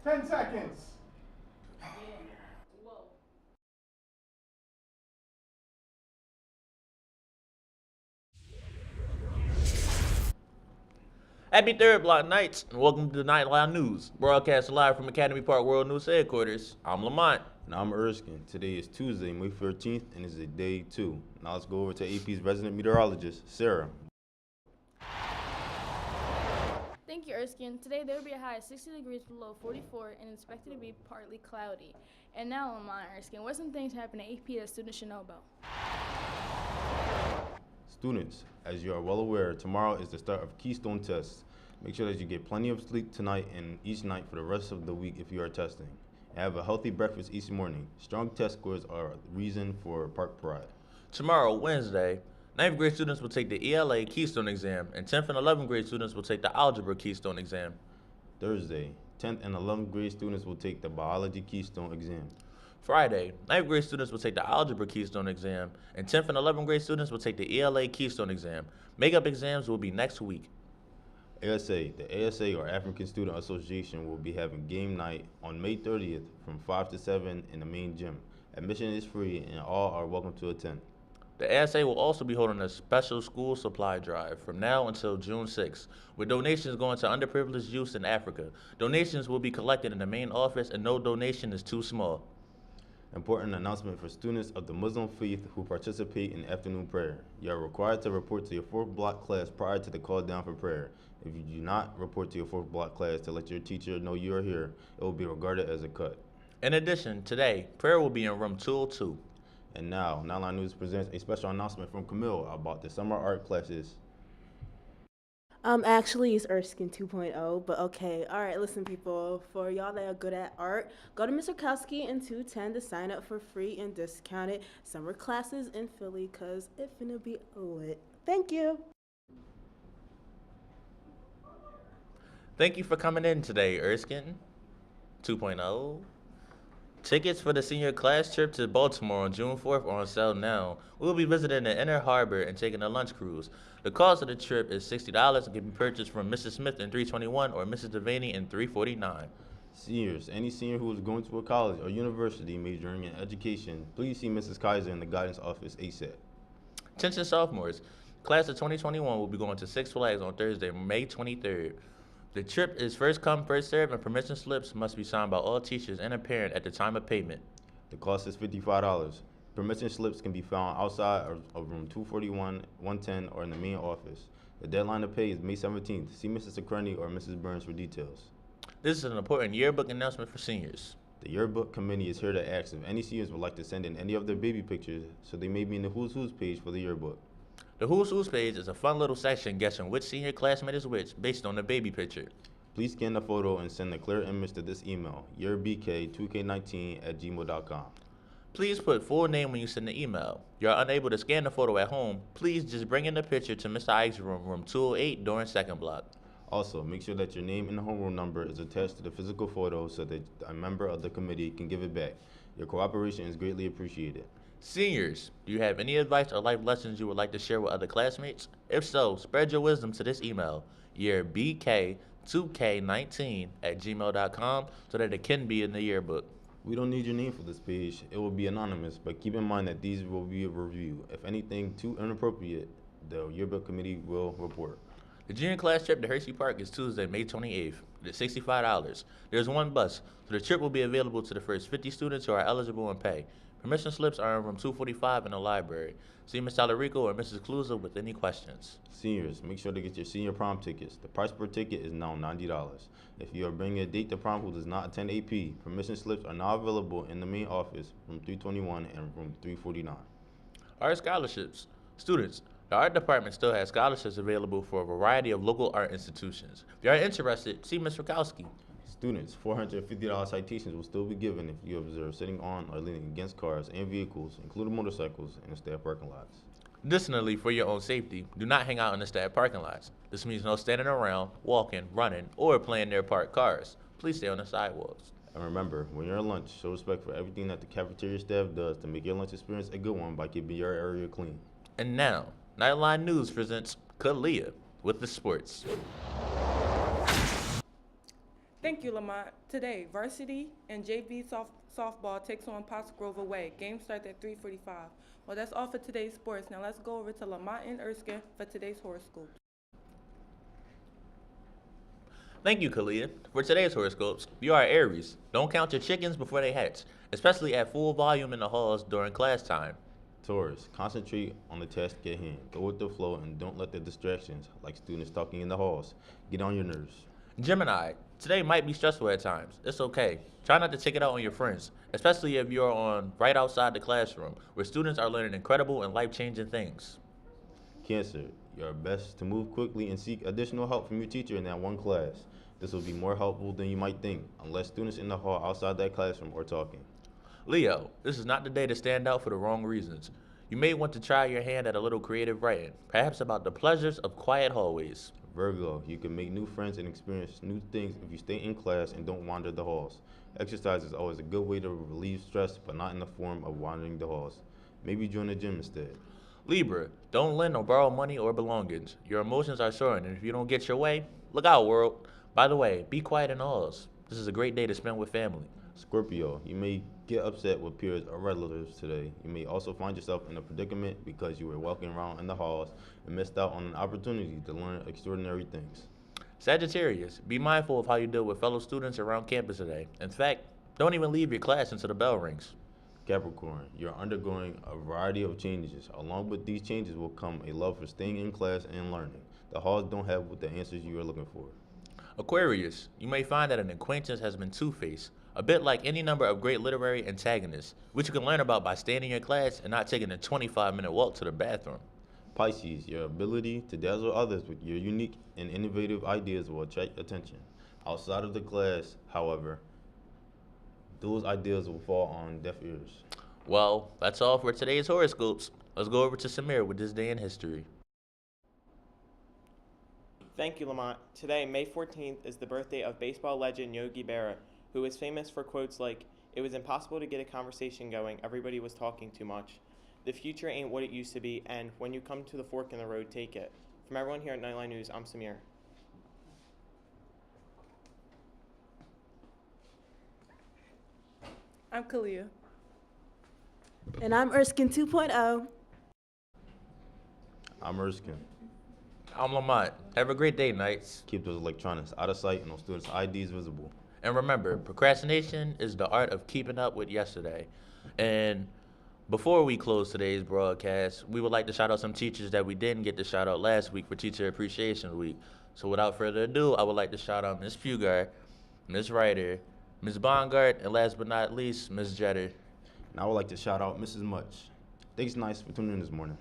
10 seconds. Happy third block nights, and welcome to the Knightline News, broadcast live from Academy Park World News headquarters. I'm Lamont. And I'm Erskine. Today is Tuesday, May 13th, and it's a day 2. Now let's go over to AP's resident meteorologist, Sarah. Thank you, Erskine. Today there will be a high of 60 degrees below 44 and expected to be partly cloudy. And now, Lamont, Erskine, what are some things happen at AP that students should know about? Students, as you are well aware, tomorrow is the start of Keystone tests. Make sure that you get plenty of sleep tonight and each night for the rest of the week if you are testing. Have a healthy breakfast each morning. Strong test scores are a reason for park pride. Tomorrow, Wednesday, 9th grade students will take the ELA Keystone exam, and 10th and 11th grade students will take the Algebra Keystone exam. Thursday, 10th and 11th grade students will take the Biology Keystone exam. Friday, 9th grade students will take the Algebra Keystone exam, and 10th and 11th grade students will take the ELA Keystone exam. Makeup exams will be next week. ASA, the ASA or African Student Association will be having game night on May 30th from 5 to 7 in the main gym. Admission is free and all are welcome to attend. The ASA will also be holding a special school supply drive from now until June 6th, with donations going to underprivileged youth in Africa. Donations will be collected in the main office, and no donation is too small. Important announcement for students of the Muslim faith who participate in afternoon prayer. You are required to report to your 4th block class prior to the call down for prayer. If you do not report to your 4th block class to let your teacher know you are here, it will be regarded as a cut. In addition, today, prayer will be in room 202. And now, Knightline News presents a special announcement from Camille about the summer art classes. Actually, it's Erskine 2.0, but okay. All right, listen, people. For y'all that are good at art, go to Mr. Kowski in 210 to sign up for free and discounted summer classes in Philly, because it's finna be lit. Thank you. Thank you for coming in today, Erskine 2.0. Tickets for the senior class trip to Baltimore on June 4th are on sale now. We will be visiting the Inner Harbor and taking a lunch cruise. The cost of the trip is $60 and can be purchased from Mrs. Smith in 321 or Mrs. Devaney in 349. Seniors, any senior who is going to a college or university majoring in education, please see Mrs. Kaiser in the guidance office ASAP. Attention sophomores, class of 2021 will be going to Six Flags on Thursday, May 23rd. The trip is first come, first served, and permission slips must be signed by all teachers and a parent at the time of payment. The cost is $55. Permission slips can be found outside of room 241, 110, or in the main office. The deadline to pay is May 17th. See Mrs. Sekreni or Mrs. Burns for details. This is an important yearbook announcement for seniors. The yearbook committee is here to ask if any seniors would like to send in any of their baby pictures, so they may be in the Who's Who's page for the yearbook. The Who's Who's page is a fun little section guessing which senior classmate is which based on the baby picture. Please scan the photo and send a clear image to this email, yourbk2k19@gmail.com. Please put full name when you send the email. If you are unable to scan the photo at home, please just bring in the picture to Mr. Ike's room 208 during second block. Also, make sure that your name and homeroom number is attached to the physical photo so that a member of the committee can give it back. Your cooperation is greatly appreciated. Seniors, do you have any advice or life lessons you would like to share with other classmates? If so, spread your wisdom to this email, yourbk2k19@gmail.com, so that it can be in the yearbook. We don't need your name for this page. It will be anonymous, but keep in mind that these will be a review. If anything too inappropriate, the yearbook committee will report. The junior class trip to Hershey Park is Tuesday, May 28th. It's $65. There's one bus, so the trip will be available to the first 50 students who are eligible and pay. Permission slips are in room 245 in the library. See Ms. Talarico or Mrs. Cluza with any questions. Seniors, make sure to get your senior prom tickets. The price per ticket is now $90. If you are bringing a date to prom who does not attend AP, permission slips are now available in the main office, room 321 and room 349. Art scholarships. Students, the art department still has scholarships available for a variety of local art institutions. If you are interested, see Ms. Rakowski. Students, $450 citations will still be given if you observe sitting on or leaning against cars and vehicles, including motorcycles, in the staff parking lots. Additionally, for your own safety, do not hang out in the staff parking lots. This means no standing around, walking, running, or playing near parked cars. Please stay on the sidewalks. And remember, when you're at lunch, show respect for everything that the cafeteria staff does to make your lunch experience a good one by keeping your area clean. And now, Knightline News presents Kalia with the sports. Thank you, Lamont. Today, varsity and JV softball takes on Potts Grove away. Game starts at 3:45. Well, that's all for today's sports. Now let's go over to Lamont and Erskine for today's horoscope. Thank you, Kalia. For today's horoscopes, you are Aries. Don't count your chickens before they hatch, especially at full volume in the halls during class time. Taurus, concentrate on the task at hand. Go with the flow and don't let the distractions, like students talking in the halls, get on your nerves. Gemini, today might be stressful at times. It's okay. Try not to take it out on your friends, especially if you're on right outside the classroom, where students are learning incredible and life-changing things. Cancer, you're best to move quickly and seek additional help from your teacher in that one class. This will be more helpful than you might think, unless students in the hall outside that classroom are talking. Leo, this is not the day to stand out for the wrong reasons. You may want to try your hand at a little creative writing, perhaps about the pleasures of quiet hallways. Virgo, you can make new friends and experience new things if you stay in class and don't wander the halls. Exercise is always a good way to relieve stress, but not in the form of wandering the halls. Maybe join the gym instead. Libra, don't lend or borrow money or belongings. Your emotions are soaring, and if you don't get your way, look out, world. By the way, be quiet in the halls. This is a great day to spend with family. Scorpio, you may get upset with peers or relatives today. You may also find yourself in a predicament because you were walking around in the halls and missed out on an opportunity to learn extraordinary things. Sagittarius, be mindful of how you deal with fellow students around campus today. In fact, don't even leave your class until the bell rings. Capricorn, you're undergoing a variety of changes. Along with these changes will come a love for staying in class and learning. The halls don't have the answers you are looking for. Aquarius, you may find that an acquaintance has been two-faced, a bit like any number of great literary antagonists, which you can learn about by staying in your class and not taking a 25-minute walk to the bathroom. Pisces, your ability to dazzle others with your unique and innovative ideas will attract attention. Outside of the class, however, those ideas will fall on deaf ears. Well, that's all for today's horoscopes. Let's go over to Samir with this day in history. Thank you, Lamont. Today, May 14th, is the birthday of baseball legend Yogi Berra, who is famous for quotes like, "It was impossible to get a conversation going, everybody was talking too much. The future ain't what it used to be, and when you come to the fork in the road, take it." From everyone here at Knightline News, I'm Samir. I'm Kalia. And I'm Erskine 2.0. I'm Erskine. I'm Lamont. Have a great day, Knights. Keep those electronics out of sight and those students' IDs visible. And remember, procrastination is the art of keeping up with yesterday. And before we close today's broadcast, we would like to shout out some teachers that we didn't get to shout out last week for Teacher Appreciation Week. So without further ado, I would like to shout out Ms. Fugard, Ms. Ryder, Ms. Bongard, and last but not least, Ms. Jetter. And I would like to shout out Mrs. Much. Thanks, nice, for tuning in this morning.